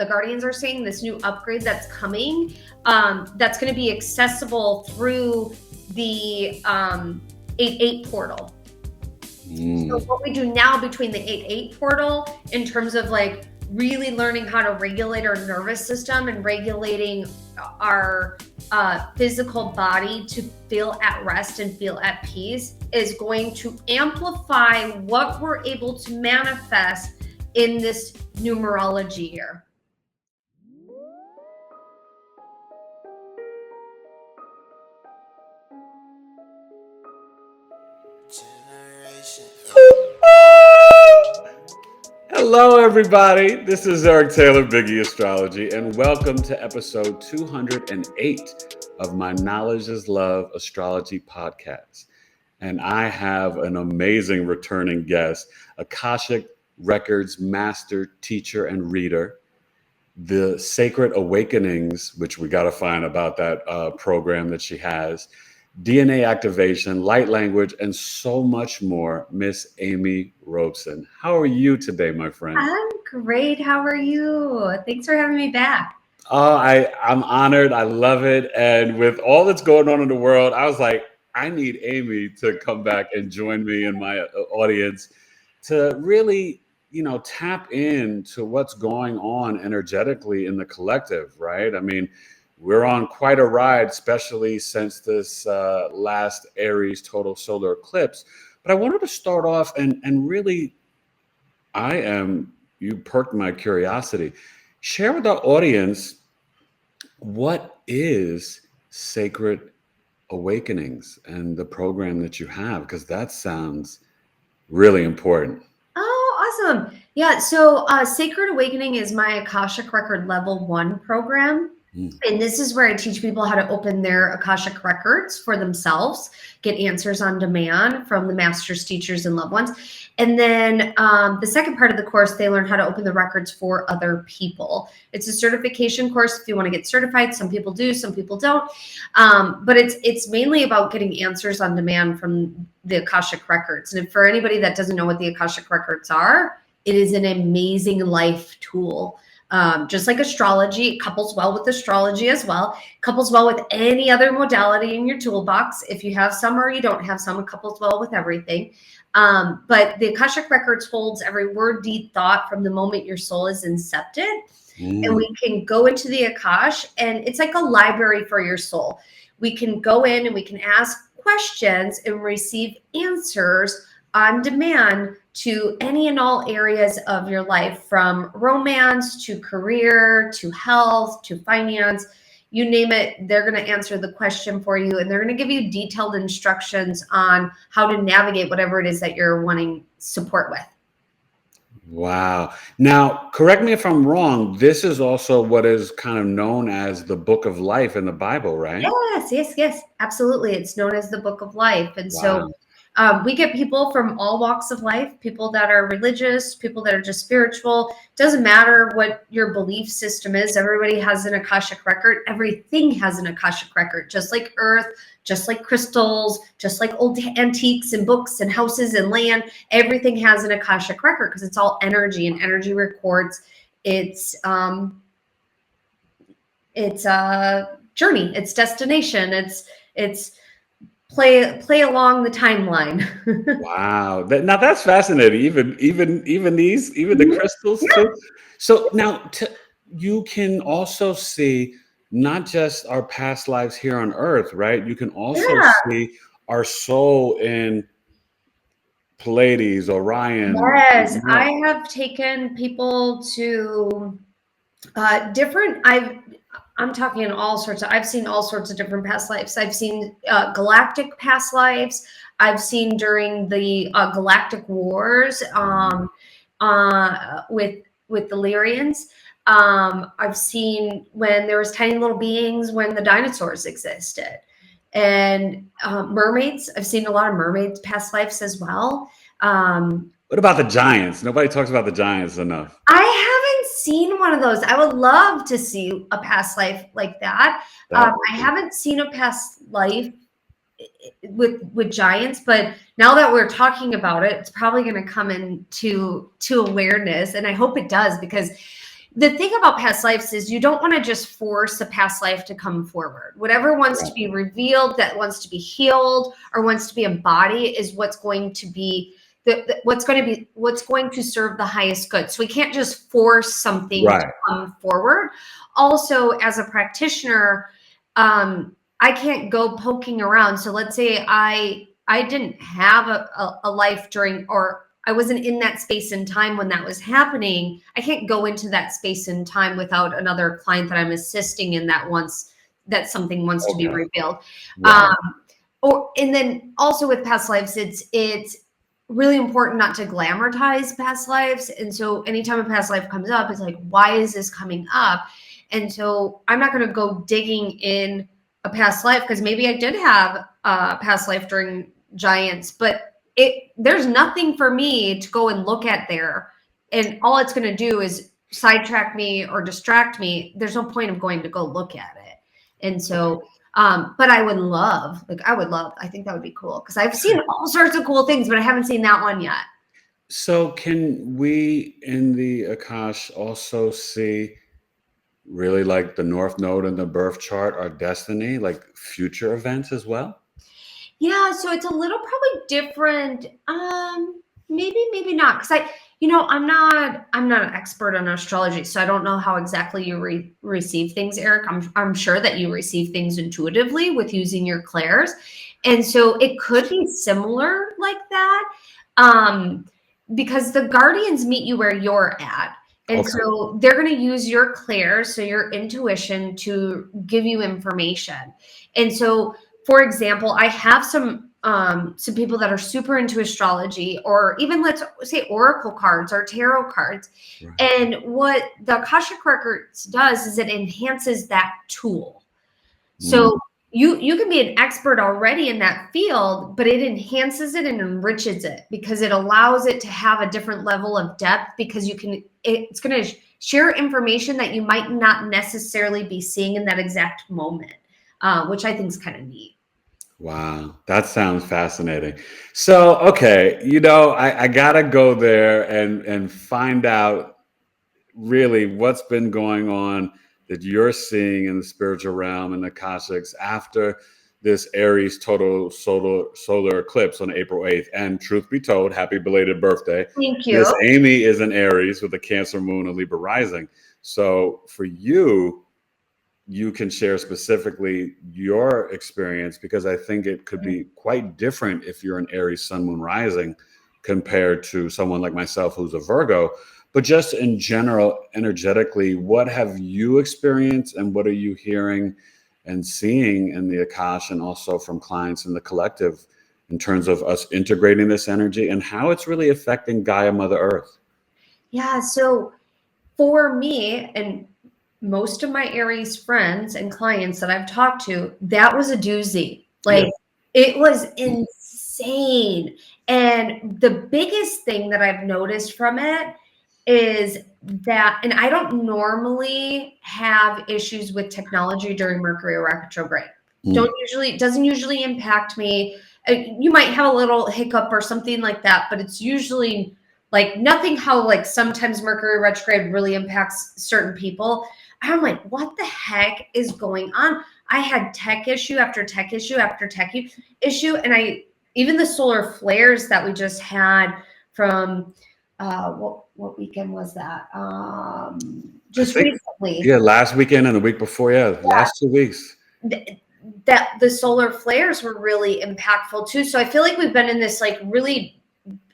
the Guardians are saying, this new upgrade that's coming, that's going to be accessible through the 8-8 portal. So what we do now between the 8-8 portal in terms of like really learning how to regulate our nervous system and regulating our physical body to feel at rest and feel at peace is going to amplify what we're able to manifest in this numerology year. Hello, everybody. This is Eric Taylor, Biggie Astrology, and welcome to episode 208 of my Knowledge is Love Astrology Podcast. And I have an amazing returning guest, Akashic Records Master Teacher and Reader, the Sacred Awakenings, which we got to find about that program that she has, DNA activation, light language, and so much more, Miss Amy Robeson. How are you today, my friend? I'm great. How are you? Thanks for having me back. Oh, I'm honored. I love it. And with all that's going on in the world, I was like, I need Amy to come back and join me in my audience to really, tap into what's going on energetically in the collective, right? I mean, we're on quite a ride, especially since this last Aries total solar eclipse. But I wanted to start off and really, you perked my curiosity. Share with our audience, what is Sacred Awakenings and the program that you have? Because that sounds really important. Oh, awesome. Yeah, so Sacred Awakening is my Akashic Record Level 1 program. And this is where I teach people how to open their Akashic records for themselves, get answers on demand from the masters, teachers, and loved ones. And then the second part of the course, they learn how to open the records for other people. It's a certification course if you want to get certified. Some people do, some people don't. But it's mainly about getting answers on demand from the Akashic records. And for anybody that doesn't know what the Akashic records are, it is an amazing life tool. Just like astrology, it couples well with astrology as well. It couples well with any other modality in your toolbox. If you have some or you don't have some, it couples well with everything. But the Akashic Records holds every word, deed, thought from the moment your soul is incepted. And we can go into the Akash, and it's like a library for your soul. We can go in and we can ask questions and receive answers on demand to any and all areas of your life, from romance to career to health to finance, you name it. They're going to answer the question for you, and they're going to give you detailed instructions on how to navigate whatever it is that you're wanting support with. Wow. Now, correct me if I'm wrong. This is also what is kind of known as the Book of Life in the Bible, right? Yes, absolutely. It's known as the Book of Life. And Wow. so we get people from all walks of life, people that are religious, people that are just spiritual. Doesn't matter what your belief system is. Everybody has an Akashic record. Everything has an Akashic record, just like earth, just like crystals, just like old antiques and books and houses and land. Everything has an Akashic record because it's all energy, and energy records its journey, its destination, it's play along the timeline. Wow. Now that's fascinating. Even the crystals too. So now you can also see not just our past lives here on Earth, right? You can also see our soul in Pleiades, Orion. Yes, I have taken people to I'm talking I've seen all sorts of different past lives. I've seen galactic past lives. I've seen during the galactic wars with the Lyrians. I've seen when there was tiny little beings when the dinosaurs existed. And mermaids. I've seen a lot of mermaids past lives as well. What about the giants? Nobody talks about the giants enough. I haven't seen one of those. I would love to see a past life like that. I haven't seen a past life with giants, but now that we're talking about it, it's probably going to come into awareness, and I hope it does, because the thing about past lives is you don't want to just force a past life to come forward. Whatever wants to be revealed, that wants to be healed or wants to be embodied is what's going to be what's going to serve the highest good. So we can't just force something to come forward. Also, as a practitioner, I can't go poking around. So let's say I didn't have a life during, or I wasn't in that space and time when that was happening. I can't go into that space and time without another client that I'm assisting in that something wants to be revealed. And then also with past lives, it's really important not to glamorize past lives. And so anytime a past life comes up, it's like, why is this coming up? And so I'm not going to go digging in a past life because maybe I did have a past life during giants, but there's nothing for me to go and look at there. And all it's going to do is sidetrack me or distract me. There's no point of going to go look at it. And so, but I think that would be cool because I've seen all sorts of cool things, but I haven't seen that one yet. So can we in the Akash also see really like the North Node and the birth chart, our destiny, like future events as well? Yeah, so it's a little probably different. Maybe not, because I'm not an expert on astrology, so I don't know how exactly you receive things, Eric. I'm sure that you receive things intuitively with using your clairs, and so it could be similar like that, because the guardians meet you where you're at. And so they're going to use your clairs, so your intuition, to give you information. And so, for example, I have some people that are super into astrology, or even let's say oracle cards or tarot cards. Right. And what the Akashic Records does is it enhances that tool. So you can be an expert already in that field, but it enhances it and enriches it because it allows it to have a different level of depth, because it's going to share information that you might not necessarily be seeing in that exact moment, which I think is kind of neat. Wow, that sounds fascinating. So, okay, I gotta go there and find out really what's been going on that you're seeing in the spiritual realm and the Akashics after this Aries total solar eclipse on April 8th. And truth be told, happy belated birthday. Thank you. This Amy is an Aries with a Cancer moon and Libra rising. So for you can share specifically your experience, because I think it could be quite different if you're an Aries sun, moon, rising compared to someone like myself who's a Virgo. But just in general, energetically, what have you experienced and what are you hearing and seeing in the Akash and also from clients in the collective in terms of us integrating this energy and how it's really affecting Gaia, Mother Earth? Yeah, so for me and most of my Aries friends and clients that I've talked to, that was a doozy. It was insane. And the biggest thing that I've noticed from it is that, and I don't normally have issues with technology during Mercury retrograde. It doesn't usually impact me. You might have a little hiccup or something like that, but it's usually like nothing. How like sometimes Mercury retrograde really impacts certain people. I'm like, what the heck is going on? I had tech issue after tech issue after tech issue, and even the solar flares that we just had from what weekend was that? Just recently. Yeah, last weekend and the week before. Yeah, last 2 weeks. That the solar flares were really impactful too. So I feel like we've been in this like really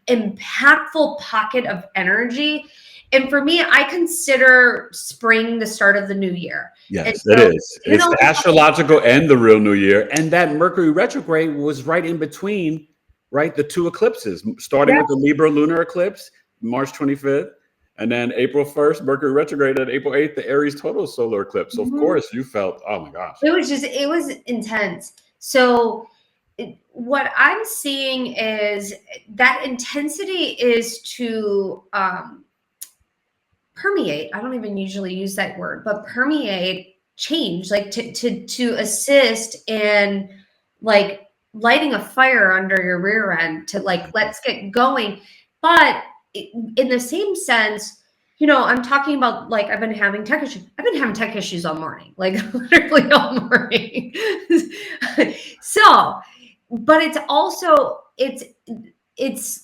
impactful pocket of energy. And for me, I consider spring the start of the new year. Yes, it is. It's the astrological and the real new year. And that Mercury retrograde was right in between, right? The two eclipses, starting with the Libra lunar eclipse, March 25th, and then April 1st, Mercury retrograde, and April 8th, the Aries total solar eclipse. So of course you felt, oh my gosh. It was intense. So what I'm seeing is that intensity is to permeate. I don't even usually use that word, but permeate change, like to assist in like lighting a fire under your rear end to like, let's get going. But in the same sense, I'm talking about, like, I've been having tech issues. I've been having tech issues all morning, like literally all morning. So, but it's also, it's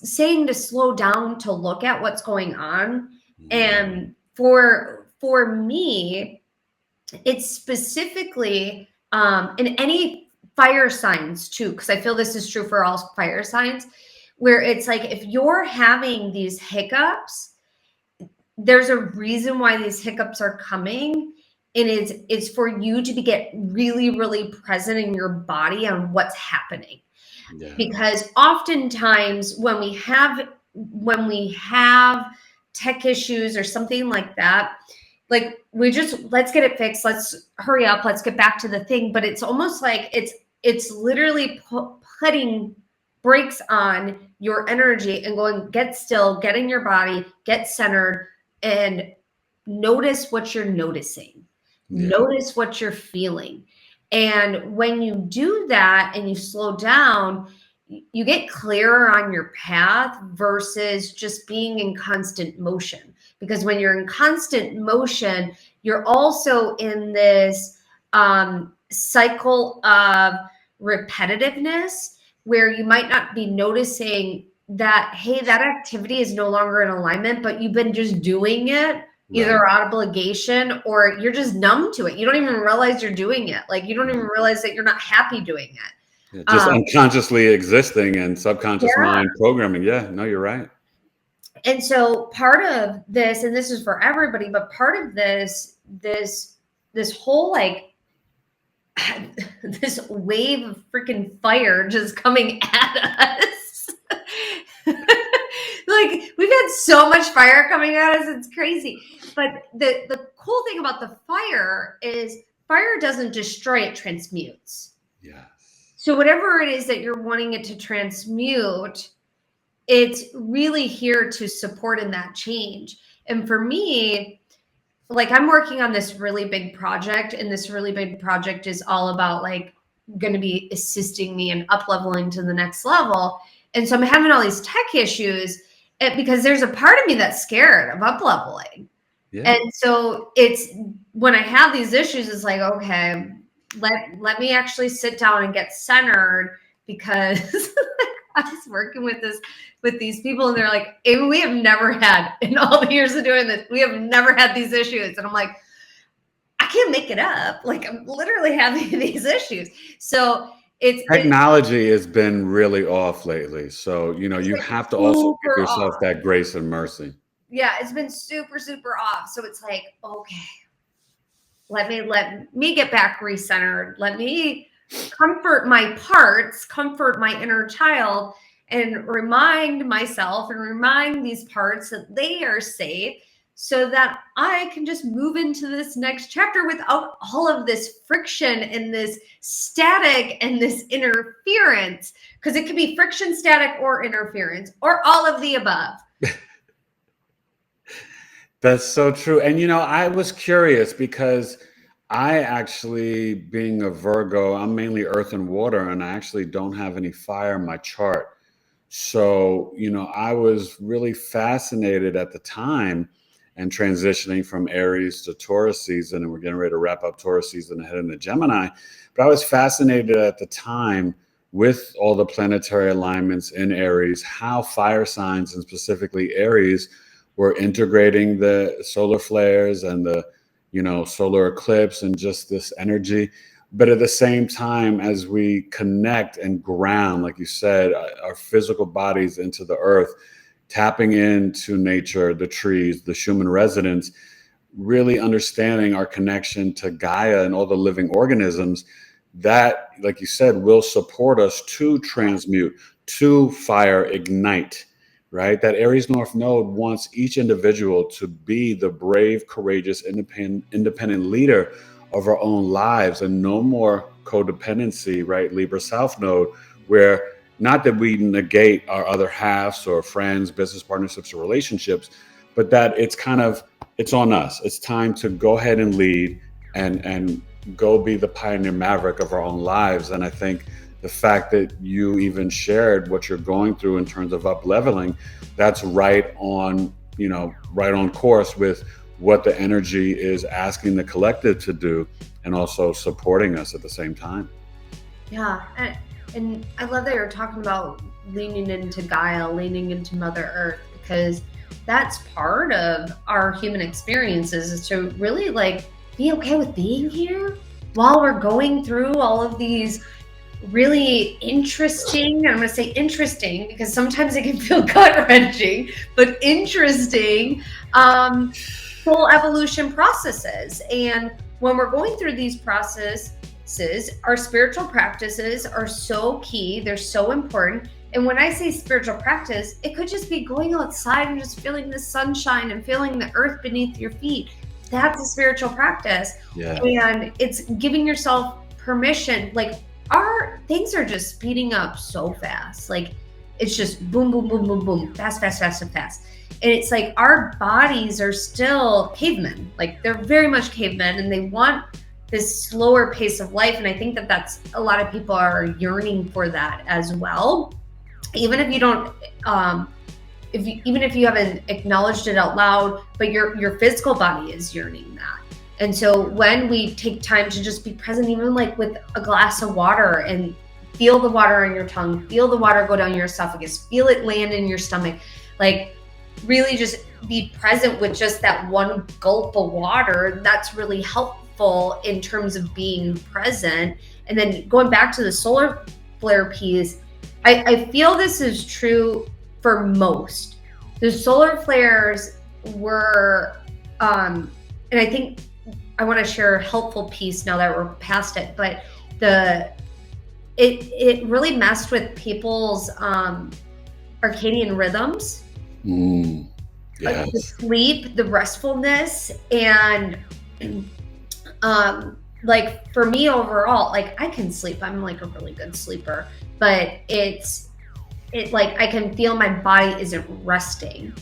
saying to slow down, to look at what's going on. And for me, it's specifically in any fire signs too, because I feel this is true for all fire signs, where it's like, if you're having these hiccups, there's a reason why these hiccups are coming. And it's for you to get really, really present in your body on what's happening. Yeah. Because oftentimes when we have tech issues or something like that, like, let's get it fixed. Let's hurry up. Let's get back to the thing. But it's almost like it's literally putting brakes on your energy and going, get still, get in your body, get centered, and notice what you're noticing. Yeah. Notice what you're feeling. And when you do that and you slow down, you get clearer on your path versus just being in constant motion. Because when you're in constant motion, you're also in this cycle of repetitiveness, where you might not be noticing that, hey, that activity is no longer in alignment, but you've been just doing it either obligation, or you're just numb to it. You don't even realize you're doing it. Like, you don't even realize that you're not happy doing it. Yeah, just unconsciously existing and subconscious mind programming. Yeah, no, you're right. And so part of this, and this is for everybody, but part of this whole, like, this wave of freaking fire just coming at us. Like, we've had so much fire coming at us, it's crazy. But the cool thing about the fire is fire doesn't destroy, it transmutes. Yes. So whatever it is that you're wanting it to transmute, it's really here to support in that change. And for me, like, I'm working on this really big project, and this really big project is all about, like, going to be assisting me in up leveling to the next level. And so I'm having all these tech issues because there's a part of me that's scared of up leveling. Yeah. And so it's, when I have these issues, it's like, okay, let me actually sit down and get centered, because I was working with these people, and they're like, we have never had, in all the years of doing this, we have never had these issues. And I'm like, I can't make it up. Like, I'm literally having these issues. So technology has been really off lately. So, you have to also give yourself that grace and mercy. Yeah, it's been super, super off. So it's like, okay, let me get back recentered. Let me comfort my parts, comfort my inner child, and remind myself and remind these parts that they are safe, so that I can just move into this next chapter without all of this friction and this static and this interference. Because it could be friction, static, or interference, or all of the above. That's so true. And, I was curious, because I actually, being a Virgo, I'm mainly earth and water, and I actually don't have any fire in my chart. So, I was really fascinated at the time, and transitioning from Aries to Taurus season, and we're getting ready to wrap up Taurus season and head into Gemini. But I was fascinated at the time with all the planetary alignments in Aries, how fire signs, and specifically Aries, were integrating the solar flares and the, solar eclipse and just this energy. But at the same time, as we connect and ground, like you said, our physical bodies into the earth, tapping into nature, the trees, the Schumann resonance, really understanding our connection to Gaia and all the living organisms, that, like you said, will support us to transmute, to fire ignite. Right? That Aries North Node wants each individual to be the brave, courageous, independent leader of our own lives, and no more codependency, right? Libra South Node, where not that we negate our other halves or friends, business partnerships, or relationships, but that it's on us. It's time to go ahead and lead and go be the pioneer maverick of our own lives. And I think the fact that you even shared what you're going through in terms of up leveling, that's right on right on course with what the energy is asking the collective to do, and also supporting us at the same time. Yeah. And I love that you're talking about leaning into Gaia, leaning into Mother Earth, because that's part of our human experiences, is to really like be okay with being here while we're going through all of these really interesting, I'm going to say interesting because sometimes it can feel gut wrenching, but interesting soul evolution processes. And when we're going through these processes, our spiritual practices are so key. They're so important. And when I say spiritual practice, it could just be going outside and just feeling the sunshine and feeling the earth beneath your feet. That's a spiritual practice. Yeah. And it's giving yourself permission. Like, our things are just speeding up so fast. Like, it's just boom, boom, boom, boom, boom, fast, fast, fast, and fast. And it's like our bodies are still cavemen. Like, they're very much cavemen, and they want this slower pace of life. And I think that that's a lot of people are yearning for that as well. Even if you don't, even if you haven't acknowledged it out loud, but your physical body is yearning that. And so when we take time to just be present, even like with a glass of water, and feel the water on your tongue, feel the water go down your esophagus, feel it land in your stomach, like really just be present with just that one gulp of water, that's really helpful in terms of being present. And then going back to the solar flare piece, I feel this is true for most. The solar flares were, and I think I want to share a helpful piece now that we're past it, but it really messed with people's circadian rhythms. Yes. Like the sleep, the restfulness, and like for me overall, like I can sleep. I'm like a really good sleeper, but it like I can feel my body isn't resting,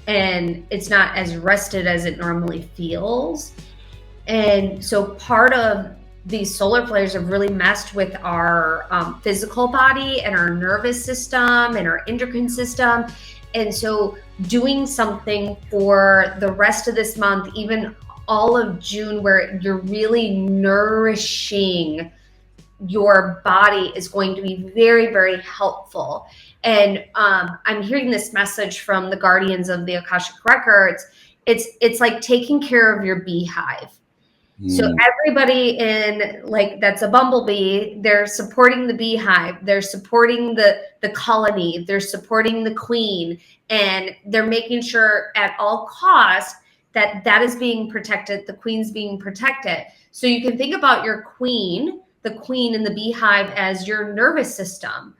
and it's not as rested as it normally feels. And so part of these solar flares have really messed with our physical body and our nervous system and our endocrine system. And so doing something for the rest of this month, even all of June, where you're really nourishing your body, is going to be very, very helpful. And I'm hearing this message from the guardians of the Akashic Records. It's like taking care of your beehive. So everybody in, like, that's a bumblebee, they're supporting the beehive, they're supporting the colony, they're supporting the queen, and they're making sure at all costs that that is being protected, the queen's being protected. So you can think about your queen, the queen in the beehive, as your nervous system.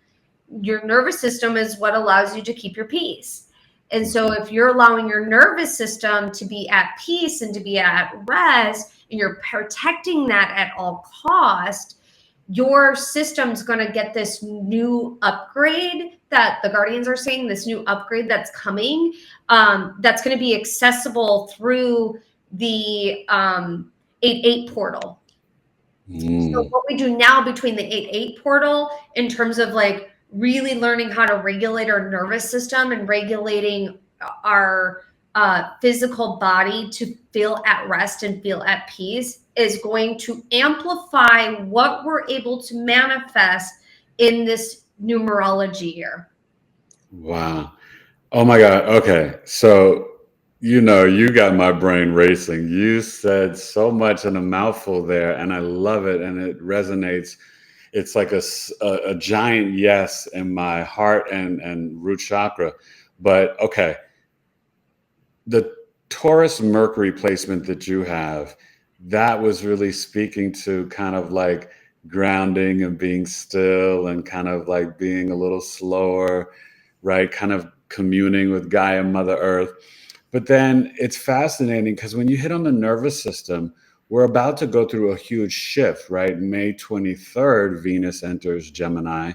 Your nervous system is what allows you to keep your peace. And so if you're allowing your nervous system to be at peace and to be at rest, and you're protecting that at all cost, your system's going to get this new upgrade that the guardians are saying, this new upgrade that's coming, that's going to be accessible through the 8-8 portal. So what we do now between the 8-8 portal, in terms of like really learning how to regulate our nervous system and regulating our physical body to feel at rest and feel at peace, is going to amplify what we're able to manifest in this numerology year. Wow. Oh my God. Okay. So, you got my brain racing. You said so much in a mouthful there, and I love it. And it resonates. It's like a giant yes in my heart and root chakra. But okay. The Taurus Mercury placement that you have, that was really speaking to kind of like grounding and being still and kind of like being a little slower, right? Kind of communing with Gaia, Mother Earth. But then it's fascinating because when you hit on the nervous system, we're about to go through a huge shift, right? May 23rd, Venus enters Gemini,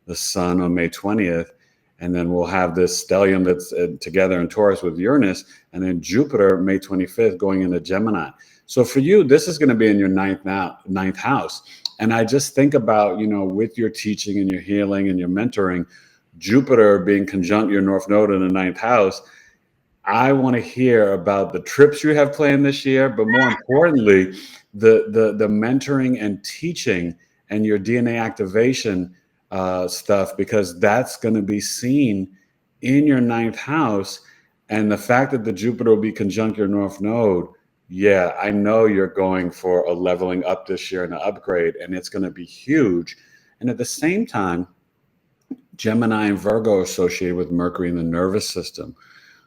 the sun on May 20th. And then we'll have this stellium that's together in Taurus with Uranus, and then Jupiter, May 25th, going into Gemini. So for you, this is going to be in your ninth house. And I just think about, with your teaching and your healing and your mentoring, Jupiter being conjunct your North Node in the ninth house, I want to hear about the trips you have planned this year, but more importantly, the mentoring and teaching and your DNA activation stuff, because that's going to be seen in your ninth house. And the fact that the Jupiter will be conjunct your North Node, yeah, I know you're going for a leveling up this year and an upgrade, and it's going to be huge. And at the same time, Gemini and Virgo are associated with Mercury in the nervous system.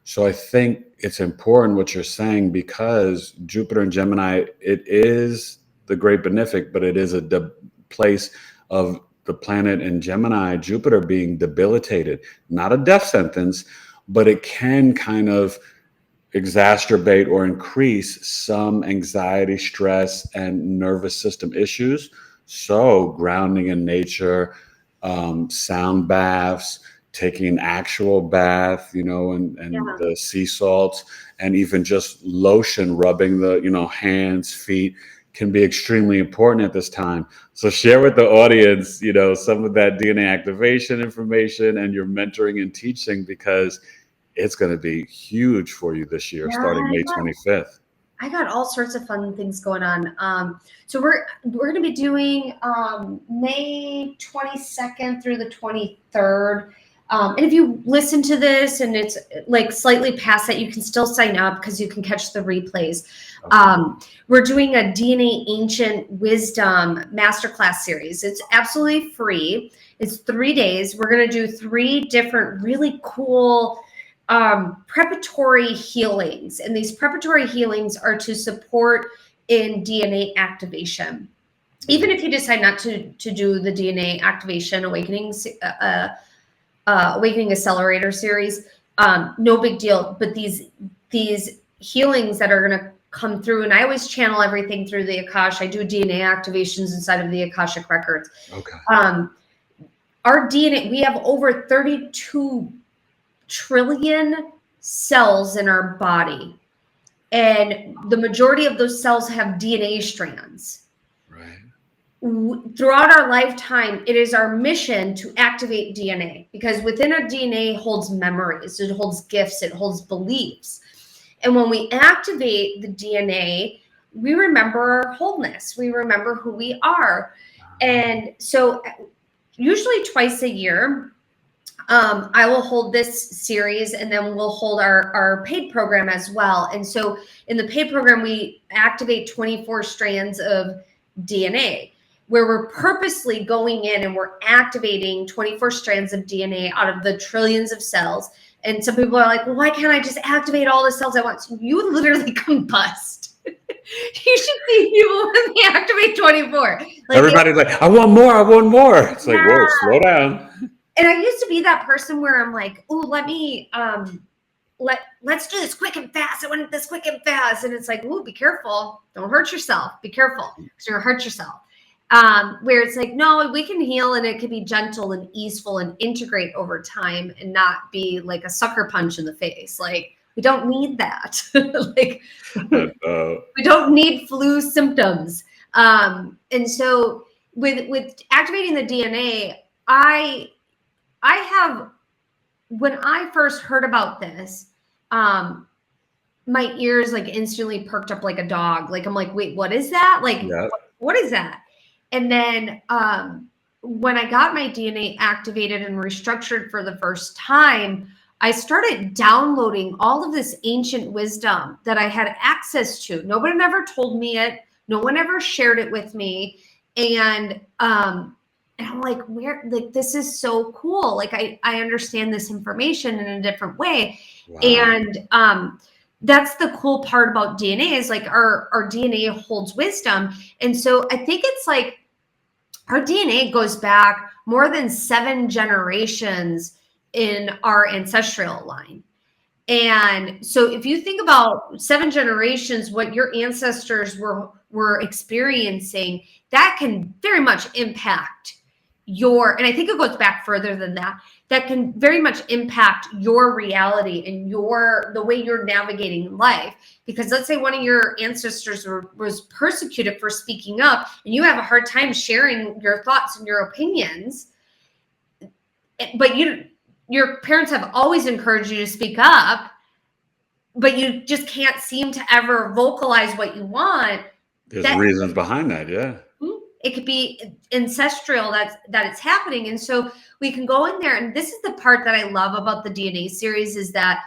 So I think it's important what you're saying, because Jupiter and Gemini, it is the great benefic, but it is a place of the planet in Gemini, Jupiter being debilitated, not a death sentence, but it can kind of exacerbate or increase some anxiety, stress, and nervous system issues. So grounding in nature, sound baths, taking an actual bath, and Yeah. the sea salts, and even just lotion rubbing the, hands, feet, can be extremely important at this time. So share with the audience, some of that DNA activation information and your mentoring and teaching, because it's going to be huge for you this year, Yeah, starting May 25th. I got all sorts of fun things going on. So we're going to be doing May 22nd through the 23rd. And if you listen to this and it's like slightly past that, you can still sign up because you can catch the replays. Okay. We're doing a DNA Ancient Wisdom Masterclass series. It's absolutely free. It's 3 days. We're going to do 3 different really cool preparatory healings. And these preparatory healings are to support in DNA activation. Even if you decide not to do the DNA activation awakening accelerator series, no big deal. But these healings that are going to come through, and I always channel everything through the Akash. I do DNA activations inside of the Akashic Records. Okay. Our DNA, we have over 32 trillion cells in our body, and the majority of those cells have DNA strands. Right. Throughout our lifetime, it is our mission to activate DNA, because within our DNA holds memories, it holds gifts, it holds beliefs. And when we activate the DNA, we remember our wholeness, we remember who we are. And so usually twice a year, I will hold this series, and then we'll hold our paid program as well. And so in the paid program, we activate 24 strands of DNA, where we're purposely going in and we're activating 24 strands of DNA out of the trillions of cells. And some people are like, well, why can't I just activate all the cells at once? You literally combust. You should see people when they activate 24. Everybody's like, I want more. I want more. It's like, whoa, slow down. And I used to be that person where I'm like, oh, let me let's do this quick and fast. I want this quick and fast. And it's like, oh, be careful. Don't hurt yourself. Be careful, because you're gonna hurt yourself. Where it's like, no, we can heal, and it can be gentle and easeful and integrate over time, and not be like a sucker punch in the face. Like, we don't need that. Like, we don't need flu symptoms. And so with activating the DNA, I have, when I first heard about this, my ears like instantly perked up like a dog. Like, I'm like, wait, what is that? Like, Yeah. what is that? And then when I got my DNA activated and restructured for the first time, I started downloading all of this ancient wisdom that I had access to. Nobody ever told me it. No one ever shared it with me. And I'm like, where, like, this is so cool. Like, I understand this information in a different way. Wow. And that's the cool part about DNA, is like our DNA holds wisdom. And so I think it's like our DNA goes back more than 7 generations in our ancestral line. And so if you think about 7 generations, what your ancestors were experiencing, that can very much impact your, and I think it goes back further than that, that can very much impact your reality and the way you're navigating life. Because let's say one of your ancestors was persecuted for speaking up, and you have a hard time sharing your thoughts and your opinions, but your parents have always encouraged you to speak up. but you just can't seem to ever vocalize what you want. There's reasons behind that. Yeah. It could be ancestral that it's happening. And so we can go in there. And this is the part that I love about the DNA series, is that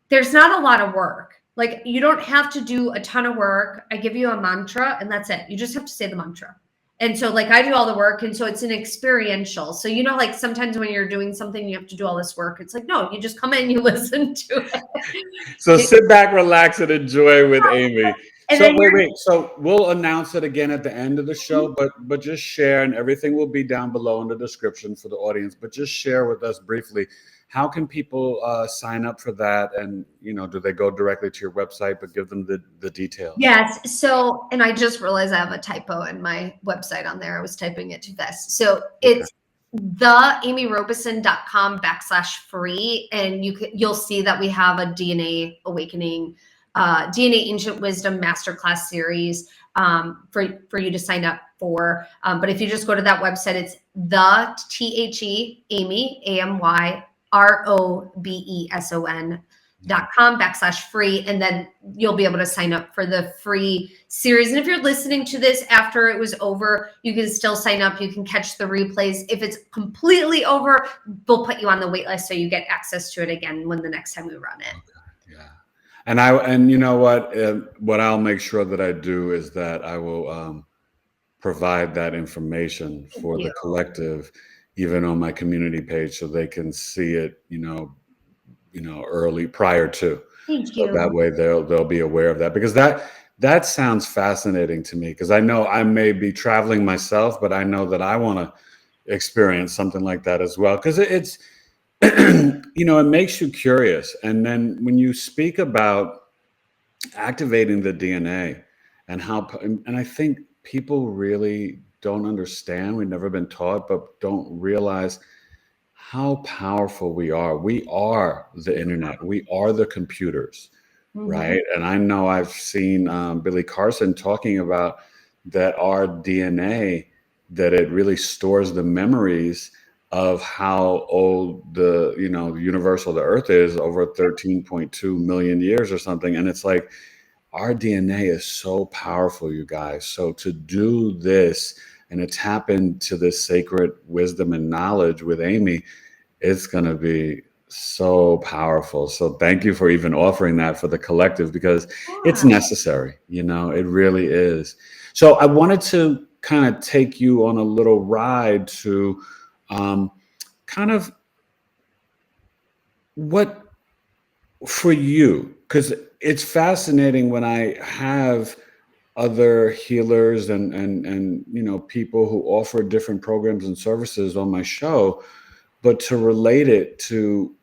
there's not a lot of work. Like, you don't have to do a ton of work. I give you a mantra and that's it. You just have to say the mantra. And so like I do all the work. And so it's an experiential. So, you know, like sometimes when you're doing something, you have to do all this work. It's like, no, you just come in, you listen to it. So sit back, relax, and enjoy with Amy. So wait. So we'll announce it again at the end of the show, but just share, and everything will be down below in the description for the audience. But just share with us briefly, how can people sign up for that? And, you know, do they go directly to your website, but give them the details? Yes. So, and I just realized I have a typo in my website on there. I was typing it too fast. So it's theamyrobeson.com/free. And you'll see that we have a DNA awakening, DNA Ancient Wisdom Masterclass series for you to sign up for. But if you just go to that website, it's Amy, AMYROBESON.com/free. And then you'll be able to sign up for the free series. And if you're listening to this after it was over, you can still sign up. You can catch the replays. If it's completely over, we'll put you on the wait list so you get access to it again when the next time we run it. And you know what I'll make sure that I do is that I will provide that information for the collective, even on my community page, so they can see it, you know, early prior to. Thank you. So that way they'll be aware of that, because that sounds fascinating to me, because I know I may be traveling myself, but I know that I want to experience something like that as well, because it's you know, it makes you curious. And then when you speak about activating the DNA and I think people really don't understand, we've never been taught, but don't realize how powerful we are. We are the internet. We are the computers, right? And I know I've seen Billy Carson talking about that our DNA, that it really stores the memories of how old the universal, the earth is, over 13.2 million years or something. And it's like, our DNA is so powerful, you guys. So to do this and to tap into this sacred wisdom and knowledge with Amy, it's going to be so powerful. So thank you for even offering that for the collective, because it's necessary. You know, it really is. So I wanted to kind of take you on a little ride to kind of what for you, because it's fascinating when I have other healers and you know, people who offer different programs and services on my show, but to relate it to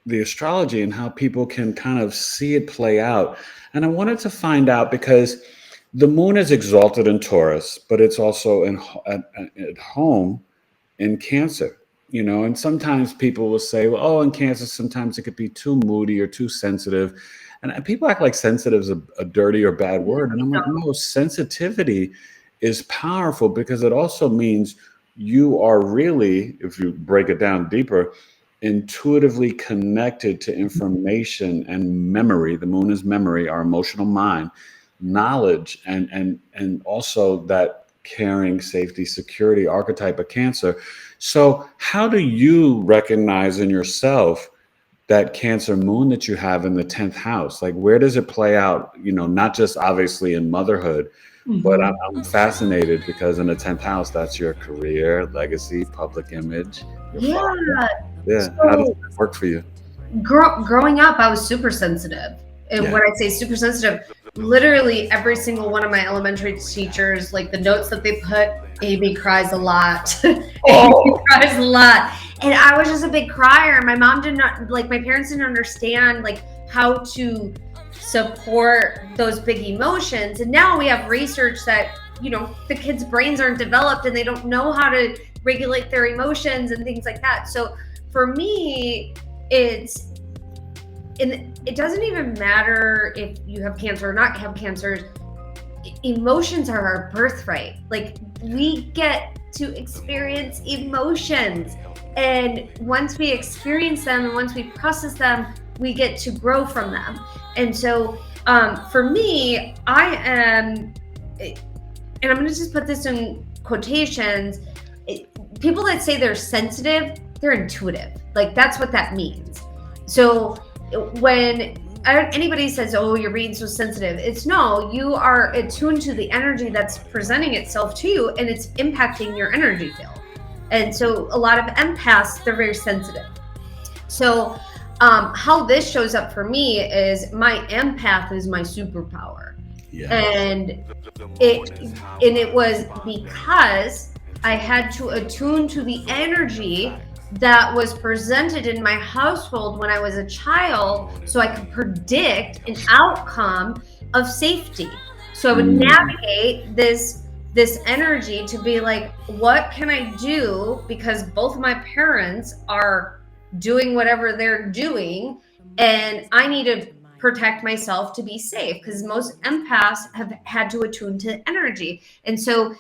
the astrology and how people can kind of see it play out. And I wanted to find out, because the moon is exalted in Taurus, but it's also at home in Cancer, you know, and sometimes people will say, well, oh, in Cancer, sometimes it could be too moody or too sensitive. And people act like sensitive is a dirty or bad word. And I'm like, no, sensitivity is powerful, because it also means you are really, if you break it down deeper, intuitively connected to information and memory. The moon is memory, our emotional mind, knowledge, and also that caring, safety, security archetype of Cancer. So how do you recognize in yourself that Cancer moon that you have in the 10th house? Like, where does it play out? You know, not just obviously in motherhood, but I'm fascinated, because in the 10th house, that's your career, legacy, public image. Yeah. So, how does it work for you? Growing up, I was super sensitive. And when I say super sensitive, literally every single one of my elementary teachers, like the notes that they put, Amy cries a lot. Amy cries a lot. And I was just a big crier. My mom did not, like, my parents didn't understand like how to support those big emotions. And now we have research that, you know, the kids' brains aren't developed and they don't know how to regulate their emotions and things like that. So for me, it doesn't even matter if you have Cancer or not have Cancer. Emotions are our birthright. Like, we get to experience emotions. And once we experience them and once we process them, we get to grow from them. And so for me, I am, and I'm going to just put this in quotations, people that say they're sensitive, they're intuitive. Like that's what that means. So when anybody says, oh, you're being so sensitive, it's no, you are attuned to the energy that's presenting itself to you and it's impacting your energy field. And so a lot of empaths, they're very sensitive. So how this shows up for me is my empath is my superpower. Yeah. And it was because I had to attune to the energy that was presented in my household when I was a child, so I could predict an outcome of safety. So I would navigate this energy to be like, what can I do? Because both of my parents are doing whatever they're doing, and I need to protect myself to be safe, because most empaths have had to attune to energy. And so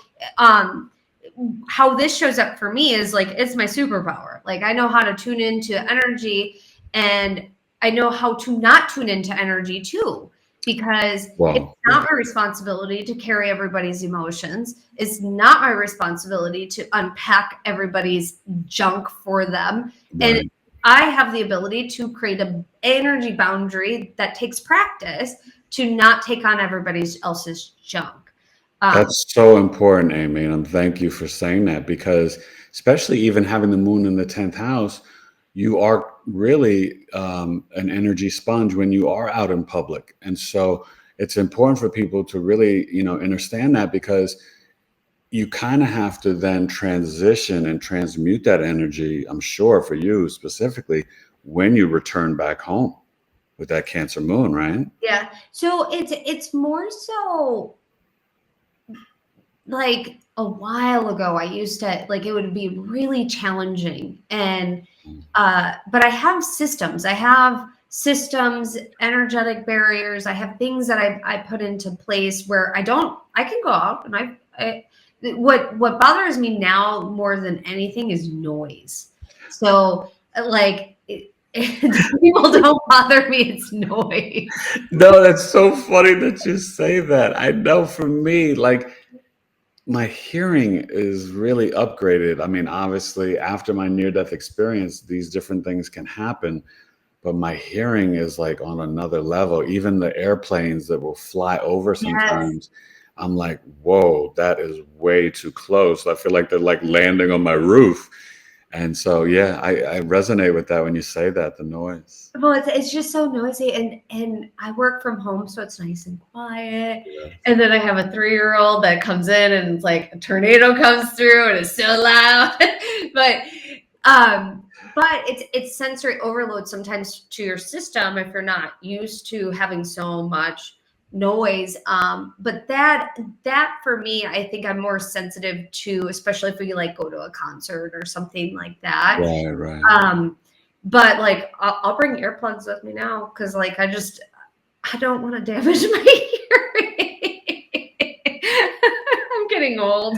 how this shows up for me is like, it's my superpower. Like I know how to tune into energy, and I know how to not tune into energy too, because it's not my responsibility to carry everybody's emotions. It's not my responsibility to unpack everybody's junk for them. Right. And I have the ability to create an energy boundary that takes practice to not take on everybody else's junk. That's so important, Amy, and thank you for saying that, because especially even having the moon in the 10th house, you are really an energy sponge when you are out in public. And so it's important for people to really, understand that, because you kind of have to then transition and transmute that energy, I'm sure for you specifically, when you return back home with that Cancer moon, right? Yeah. So it's more so like a while ago, I used to, like, it would be really challenging. And, but I have systems, energetic barriers. I have things that I put into place where I can go out, and what bothers me now more than anything is noise. So like, people don't bother me, it's noise. No, that's so funny that you say that. I know for me, like, my hearing is really upgraded. I mean, obviously, after my near-death experience, these different things can happen, but my hearing is like on another level. Even the airplanes that will fly over sometimes, yes. I'm like, whoa, that is way too close. I feel like they're like landing on my roof. And so, yeah, I resonate with that when you say that, the noise. Well, it's just so noisy, and I work from home, so it's nice and quiet. Yes. And then I have a 3-year-old that comes in, and it's like a tornado comes through, and it's so loud. but it's sensory overload sometimes to your system if you're not used to having so much noise. But that for me, I think I'm more sensitive to, especially if we like go to a concert or something like that. Right. But like, I'll bring earplugs with me now, because like I don't want to damage my hearing. I'm getting old.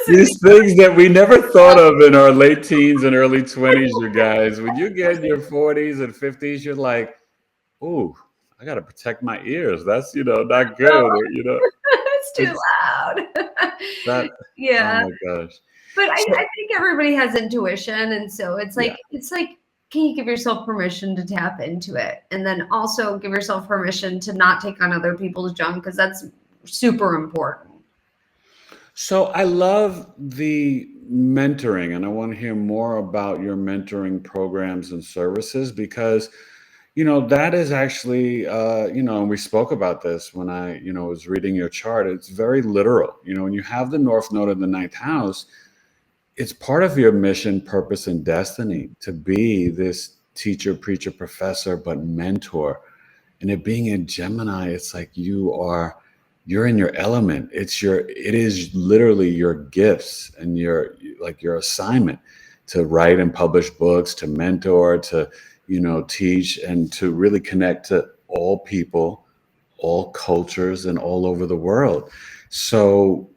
These things that we never thought of in our late teens and early 20s, you guys. When you get in your 40s and 50s, you're like, ooh, I got to protect my ears. That's, not good. Or, it's too loud. Yeah. Oh my gosh. But I think everybody has intuition. And so it's like, can you give yourself permission to tap into it? And then also give yourself permission to not take on other people's junk, because that's super important. So I love the mentoring, and I want to hear more about your mentoring programs and services, because that is actually, and we spoke about this when I, was reading your chart. It's very literal. When you have the North Node in the 9th house, it's part of your mission, purpose, and destiny to be this teacher, preacher, professor, but mentor. And it being in Gemini, it's like you're in your element. It is literally your gifts and your assignment to write and publish books, to mentor, to teach, and to really connect to all people, all cultures, and all over the world. So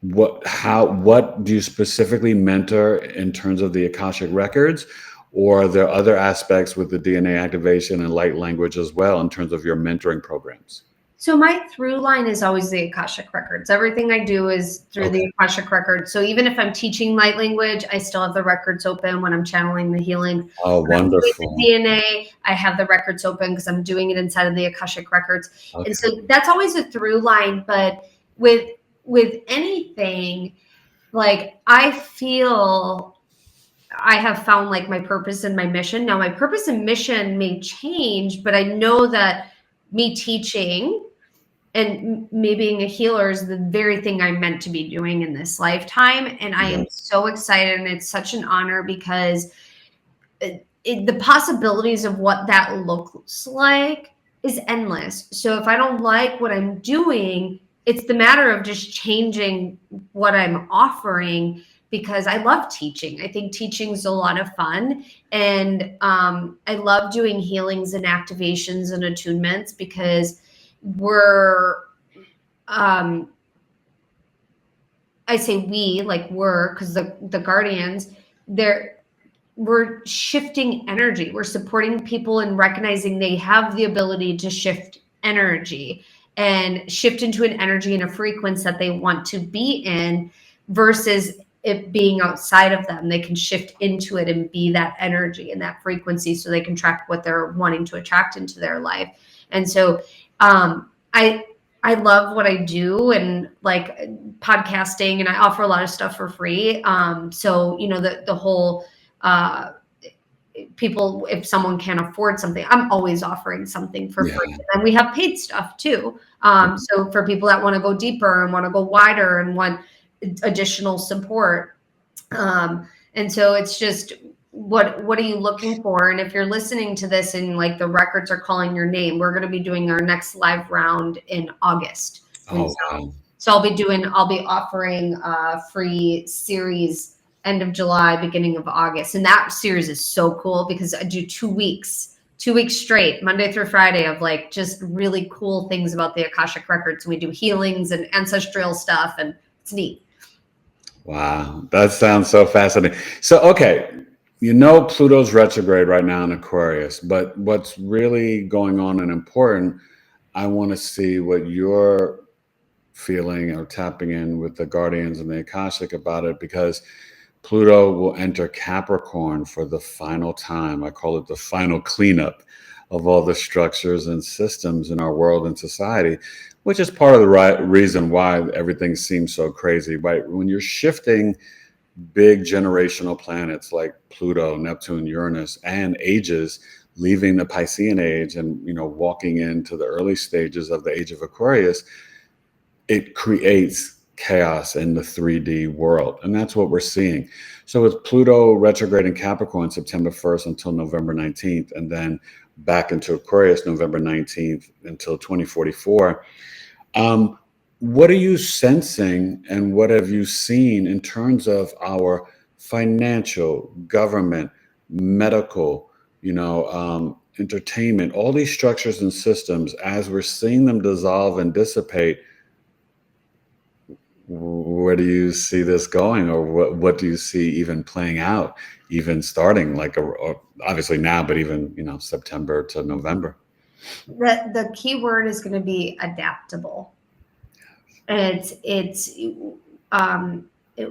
what do you specifically mentor in terms of the Akashic Records, or are there other aspects with the DNA activation and light language as well in terms of your mentoring programs? So my through line is always the Akashic Records. Everything I do is through the Akashic Records. So even if I'm teaching light language, I still have the records open when I'm channeling the healing. Oh, When I'm doing wonderful. the DNA, I have the records open because I'm doing it inside of the Akashic Records. Okay. And so that's always a through line. But with anything, like I feel I have found like my purpose and my mission. Now my purpose and mission may change, but I know that me teaching and me being a healer is the very thing I'm meant to be doing in this lifetime. And I am so excited, and it's such an honor because the possibilities of what that looks like is endless. So if I don't like what I'm doing, it's the matter of just changing what I'm offering, because I love teaching. I think teaching is a lot of fun. And I love doing healings and activations and attunements because we're I say we, like we're, because the guardians, we're shifting energy. We're supporting people and recognizing they have the ability to shift energy and shift into an energy and a frequency that they want to be in versus it being outside of them. They can shift into it and be that energy and that frequency so they can track what they're wanting to attract into their life. And so I love what I do, and like podcasting, and I offer a lot of stuff for free. So, you know, the whole people, if someone can't afford something, I'm always offering something for free. And we have paid stuff too. So for people that want to go deeper and want to go wider and want additional support. And so it's just, what are you looking for? And if you're listening to this and like the records are calling your name, we're going to be doing our next live round in August. So I'll be offering a free series end of July, beginning of August. And that series is so cool because I do 2 weeks straight, Monday through Friday, of like just really cool things about the Akashic Records. We do healings and ancestral stuff, and it's neat. Wow, that sounds so fascinating. So, okay, you know, Pluto's retrograde right now in Aquarius, but what's really going on and important, I want to see what you're feeling or tapping in with the Guardians and the Akashic about it, because Pluto will enter Capricorn for the final time. I call it the final cleanup of all the structures and systems in our world and society, which is part of the reason why everything seems so crazy, right? When you're shifting big generational planets like Pluto, Neptune, Uranus, and ages, leaving the Piscean age and, you know, walking into the early stages of the age of Aquarius, it creates chaos in the 3D world. And that's what we're seeing. So with Pluto retrograde in Capricorn, September 1st until November 19th, and then back into Aquarius, November 19th until 2044. What are you sensing and what have you seen in terms of our financial, government, medical, you know, entertainment, all these structures and systems, as we're seeing them dissolve and dissipate? Where do you see this going, or what do you see even playing out, even starting like obviously now, but even, you know, September to November? The key word is going to be adaptable. And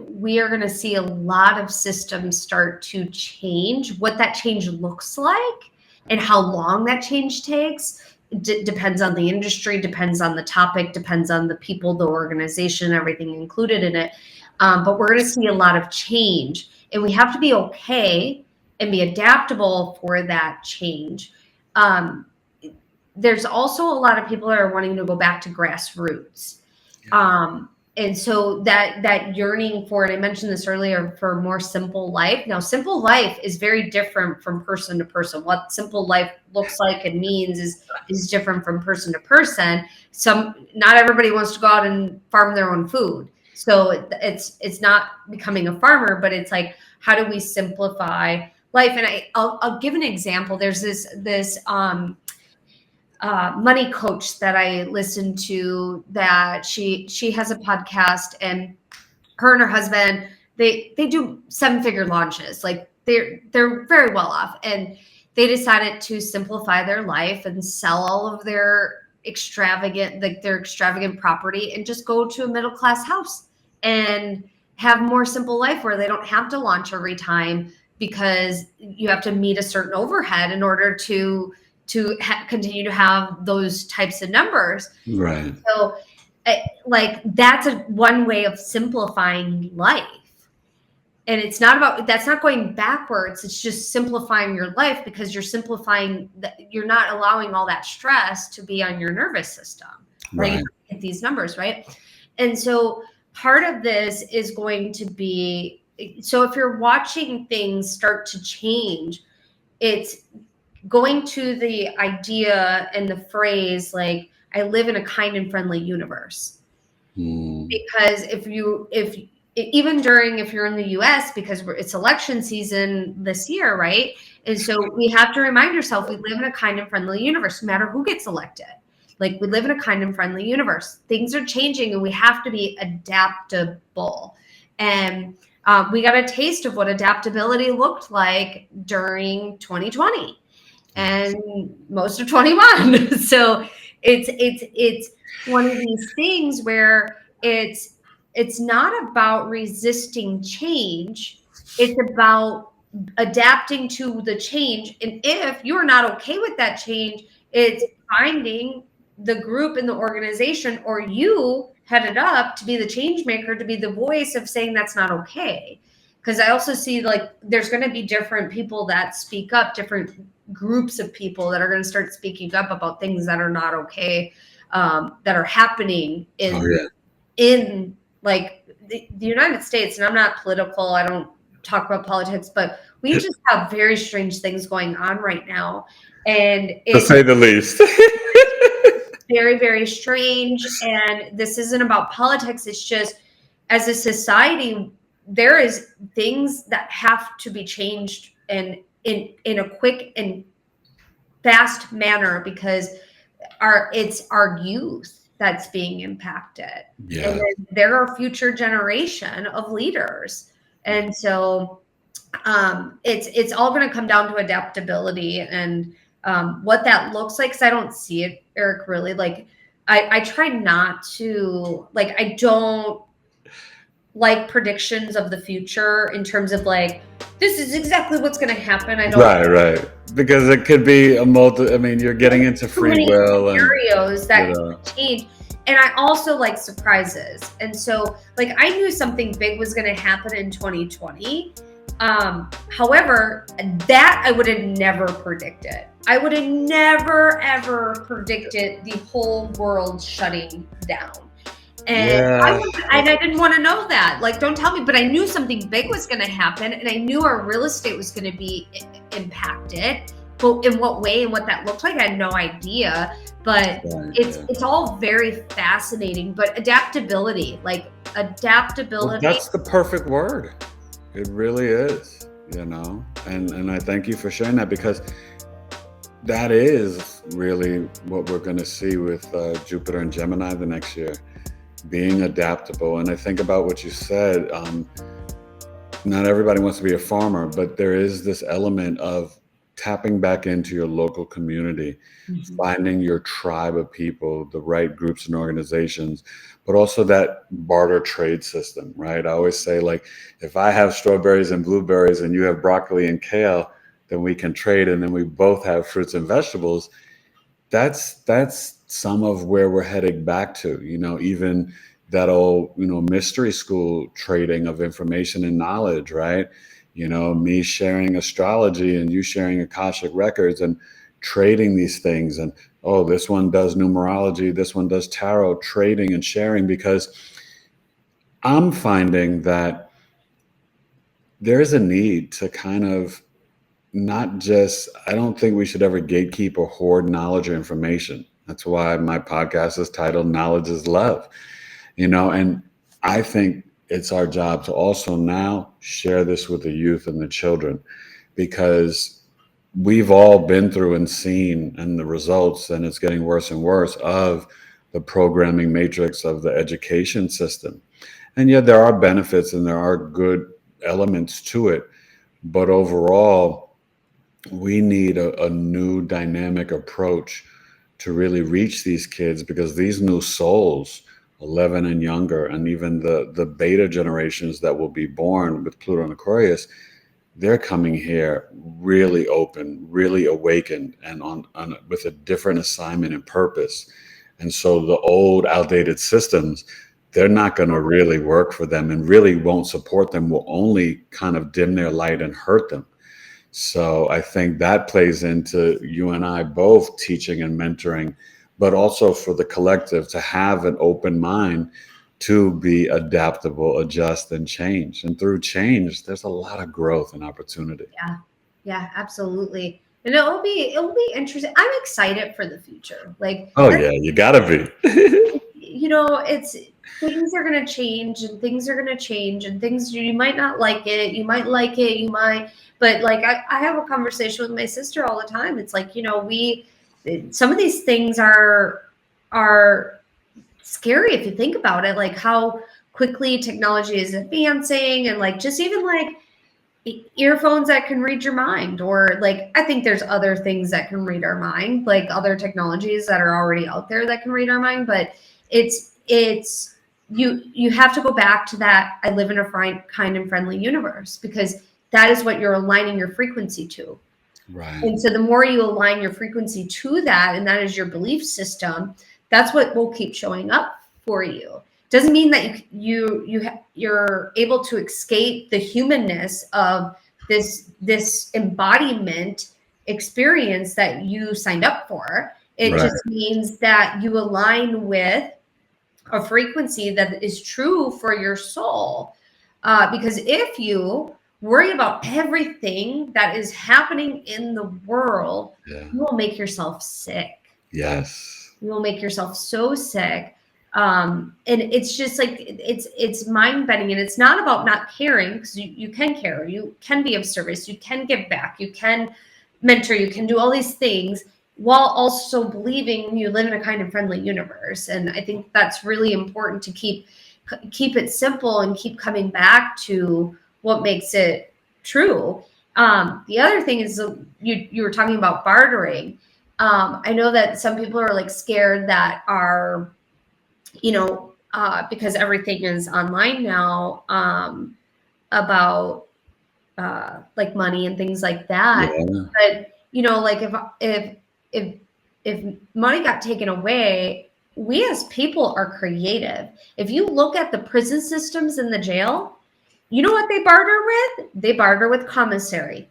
we are going to see a lot of systems start to change. What that change looks like and how long that change takes depends on the industry, depends on the topic, depends on the people, the organization, everything included in it. But we're going to see a lot of change, and we have to be okay and be adaptable for that change. There's also a lot of people that are wanting to go back to grassroots. And so that yearning for, and I mentioned this earlier, for more simple life. Now, simple life is very different from person to person. What simple life looks like and means is different from person to person. Not everybody wants to go out and farm their own food. So it's not becoming a farmer, but it's like, how do we simplify life? And I'll give an example. There's this money coach that I listened to, that she has a podcast, and her and her husband, they do 7-figure launches, like they're very well off, and they decided to simplify their life and sell all of their extravagant property and just go to a middle class house and have more simple life where they don't have to launch every time because you have to meet a certain overhead in order to continue to have those types of numbers. Right. So like that's one way of simplifying life. And it's not about, that's not going backwards. It's just simplifying your life because you're simplifying you're not allowing all that stress to be on your nervous system, right? You get these numbers, right? And so part of this is going to be, so if you're watching things start to change, it's going to the idea and the phrase, like, I live in a kind and friendly universe. Because if even during, if you're in the US, because it's election season this year, right? And so we have to remind ourselves we live in a kind and friendly universe, no matter who gets elected. Like, we live in a kind and friendly universe. Things are changing and we have to be adaptable. And we got a taste of what adaptability looked like during 2020 and most of 21. So it's one of these things where it's not about resisting change. It's about adapting to the change. And if you're not okay with that change, it's finding the group in the organization or you headed up to be the change maker, to be the voice of saying that's not okay. Because I also see, like, there's going to be different people that speak up, different groups of people that are going to start speaking up about things that are not okay, that are happening in like the United States. And I'm not political. I don't talk about politics, but we just have very strange things going on right now. And to say the least. Very, very strange. And this isn't about politics. It's just, as a society, there is things that have to be changed and in a quick and fast manner, because it's our youth that's being impacted. Yeah. And they're our future generation of leaders. And so it's all going to come down to adaptability and what that looks like. Because I don't see it, Eric, really. Like, I try not to, like, I don't like predictions of the future in terms of like, this is exactly what's going to happen. I don't. Right. Because it could be a I mean, you're getting into free will and scenarios that change. And I also like surprises. And so, like, I knew something big was going to happen in 2020. However, that I would have never predicted. I would have never, ever predicted the whole world shutting down. And I didn't want to know that. Like, don't tell me. But I knew something big was going to happen, and I knew our real estate was going to be impacted. But in what way and what that looked like, I had no idea. But it's all very fascinating. But adaptability, well, that's the perfect word. It really is, you know. And I thank you for sharing that, because that is really what we're going to see with Jupiter and Gemini the next year. Being adaptable. And I think about what you said, not everybody wants to be a farmer, but there is this element of tapping back into your local community, finding your tribe of people, the right groups and organizations, but also that barter trade system, right? I always say, like, if I have strawberries and blueberries and you have broccoli and kale, then we can trade, and then we both have fruits and vegetables. That's some of where we're heading back to, you know, even that old, you know, mystery school trading of information and knowledge, right? You know, me sharing astrology and you sharing Akashic Records and trading these things. And, oh, this one does numerology, this one does tarot, trading and sharing, because I'm finding that there's a need to kind of not just, I don't think we should ever gatekeep or hoard knowledge or information. That's why my podcast is titled Knowledge is Love, you know, and I think it's our job to also now share this with the youth and the children, because we've all been through and seen and the results, and it's getting worse and worse, of the programming matrix of the education system. And yet there are benefits and there are good elements to it. But overall, we need a new dynamic approach to really reach these kids, because these new souls, 11 and younger, and even the beta generations that will be born with Pluto and Aquarius, they're coming here really open, really awakened, and on with a different assignment and purpose. And so the old outdated systems, they're not going to really work for them, and really won't support them, will only kind of dim their light and hurt them. So I think that plays into you and I both teaching and mentoring, but also for the collective to have an open mind to be adaptable, adjust, and change. And through change, there's a lot of growth and opportunity. Yeah. Yeah, absolutely. And it'll be interesting. I'm excited for the future. Like, Oh yeah, you gotta be. it's things are going to change, and things are going to change, and things, you might not like it, you might like it, you might, but like I have a conversation with my sister all the time. It's like, some of these things are scary if you think about it, like how quickly technology is advancing, and like just even like earphones that can read your mind, or like I think there's other things that can read our mind, like other technologies that are already out there that can read our mind. But it's you have to go back to that, I live in a kind and friendly universe, because that is what you're aligning your frequency to. Right. And so the more you align your frequency to that, and that is your belief system, that's what will keep showing up for you. Doesn't mean that you're able to escape the humanness of this embodiment experience that you signed up for. It Right. just means that you align with a frequency that is true for your soul. Because if you worry about everything that is happening in the world, Yeah. you will make yourself sick. Yes. You will make yourself so sick. And it's just like, it's mind bending, and it's not about not caring, because you can care, you can be of service, you can give back, you can mentor, you can do all these things, while also believing you live in a kind and friendly universe. And I think that's really important to keep it simple and keep coming back to what makes it true. The other thing is, you were talking about bartering. I know that some people are like scared that because everything is online now, about like money and things like that. Yeah. But like if money got taken away, we as people are creative. If you look at the prison systems in the jail, you know what they barter with? They barter with commissary.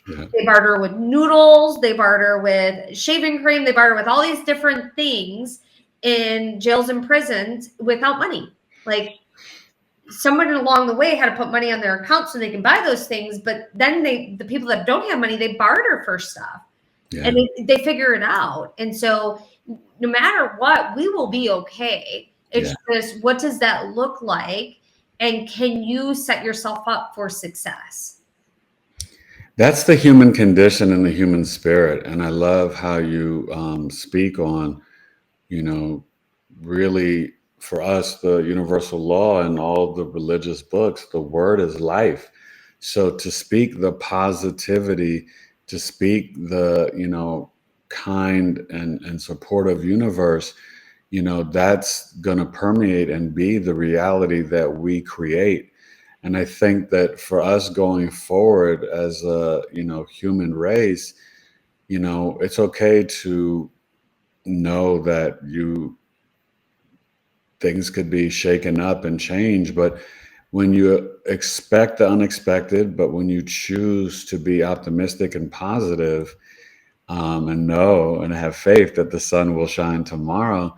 Yeah. They barter with noodles. They barter with shaving cream. They barter with all these different things in jails and prisons without money. Like, someone along the way had to put money on their account so they can buy those things. But then the people that don't have money, they barter for stuff. Yeah. And they figure it out. And so no matter what, we will be okay. It's just, what does that look like? And can you set yourself up for success? That's the human condition and the human spirit. And I love how you speak on, really, for us, the universal law and all the religious books, the word is life. So to speak the positivity, to speak the, kind and supportive universe, that's going to permeate and be the reality that we create. And I think that for us going forward as a, human race, it's okay to know that things could be shaken up and change, but when you expect the unexpected, but when you choose to be optimistic and positive, and know and have faith that the sun will shine tomorrow,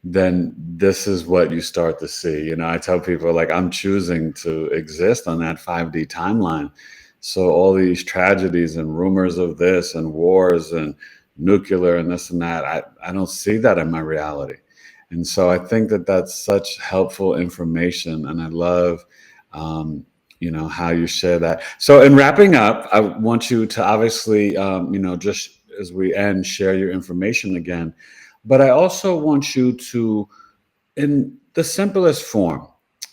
then this is what you start to see. I tell people, like, I'm choosing to exist on that 5D timeline. So all these tragedies and rumors of this and wars and nuclear and this and that, I don't see that in my reality. And so I think that that's such helpful information. And I love, how you share that. So in wrapping up, I want you to obviously, just as we end, share your information again. But I also want you to, in the simplest form,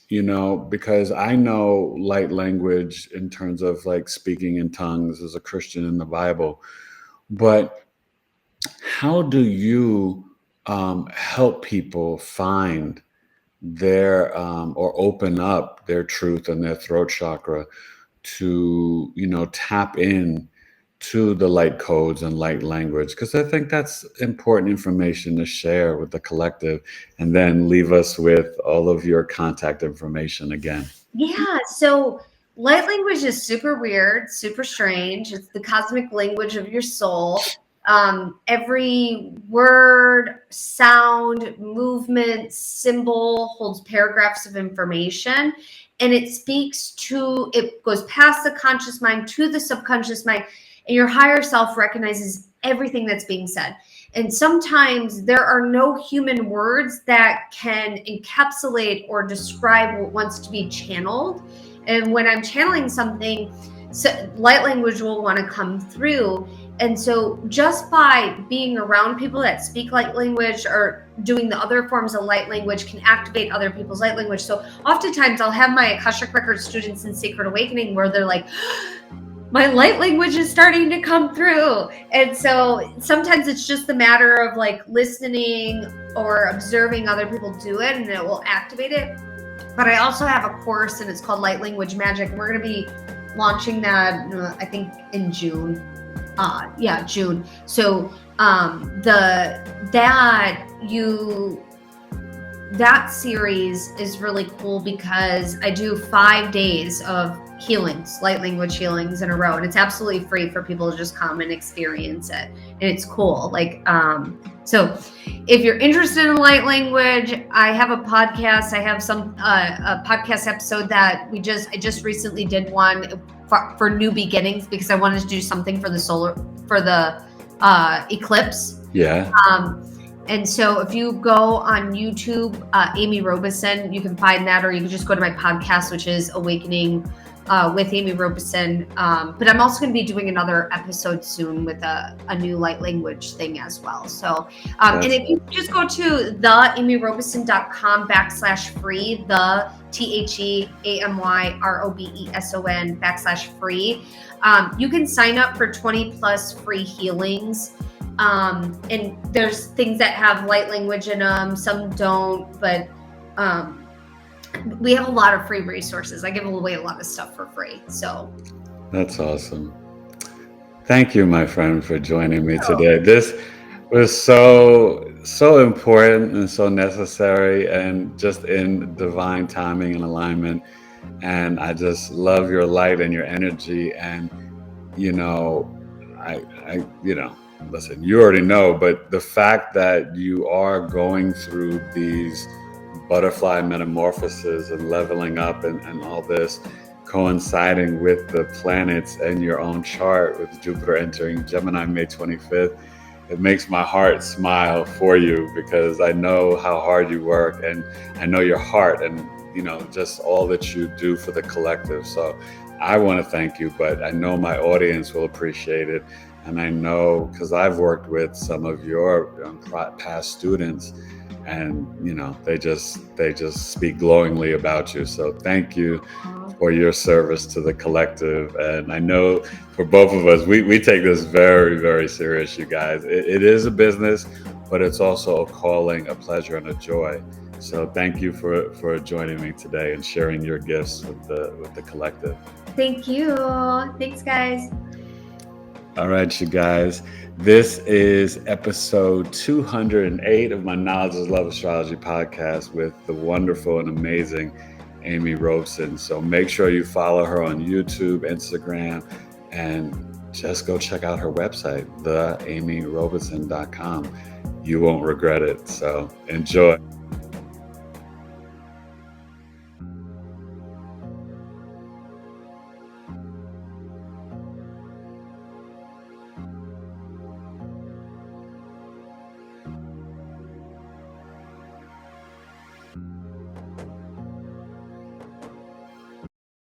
because I know light language in terms of like speaking in tongues as a Christian in the Bible, but how do you help people find their or open up their truth and their throat chakra to tap in to the light codes and light language? Because I think that's important information to share with the collective, and then leave us with all of your contact information again. Yeah. So light language is super weird, super strange. It's the cosmic language of your soul. Every word, sound, movement, symbol holds paragraphs of information, and it goes past the conscious mind to the subconscious mind, and your higher self recognizes everything that's being said. And sometimes there are no human words that can encapsulate or describe what wants to be channeled. And when I'm channeling something, light language will want to come through. And so just by being around people that speak light language or doing the other forms of light language can activate other people's light language. So oftentimes I'll have my Akashic Record students in Sacred Awakening where they're like, my light language is starting to come through. And so sometimes it's just a matter of like listening or observing other people do it, and it will activate it. But I also have a course, and it's called Light Language Magic. We're going to be launching that, I think, in June. June. So that series is really cool because I do 5 days of healings, light language healings in a row, and it's absolutely free for people to just come and experience it, and it's cool. So if you're interested in light language, I have a podcast. I have a podcast episode that I just recently did one for new beginnings, because I wanted to do something for the eclipse. Yeah. And so if you go on YouTube, Amy Robeson, you can find that, or you can just go to my podcast, which is Awakening with Amy Robeson. But I'm also going to be doing another episode soon with a new light language thing as well. So, and if you just go to theamyrobeson.com/free, the TheAmyRobeson/free, you can sign up for 20 plus free healings. And there's things that have light language in them, some don't, but we have a lot of free resources. I give away a lot of stuff for free. So that's awesome. Thank you, my friend, for joining me today. This was so important and so necessary, and just in divine timing and alignment. And I just love your light and your energy. And listen, you already know, but the fact that you are going through these butterfly metamorphoses and leveling up and all this, coinciding with the planets and your own chart, with Jupiter entering Gemini May 25th, it makes my heart smile for you, because I know how hard you work, and I know your heart, and just all that you do for the collective. So I want to thank you, but I know my audience will appreciate it. And I know, because I've worked with some of your past students, and they just speak glowingly about you. So thank you for your service to the collective. And I know for both of us, we take this very, very serious, you guys. It is a business, but it's also a calling, a pleasure, and a joy. So thank you for joining me today and sharing your gifts with the collective. Thank you. Thanks, guys. All right, you guys. This is episode 208 of my Knowledge is Love Astrology podcast with the wonderful and amazing Amy Robeson. So make sure you follow her on YouTube, Instagram, and just go check out her website, theamyrobeson.com. You won't regret it. So enjoy.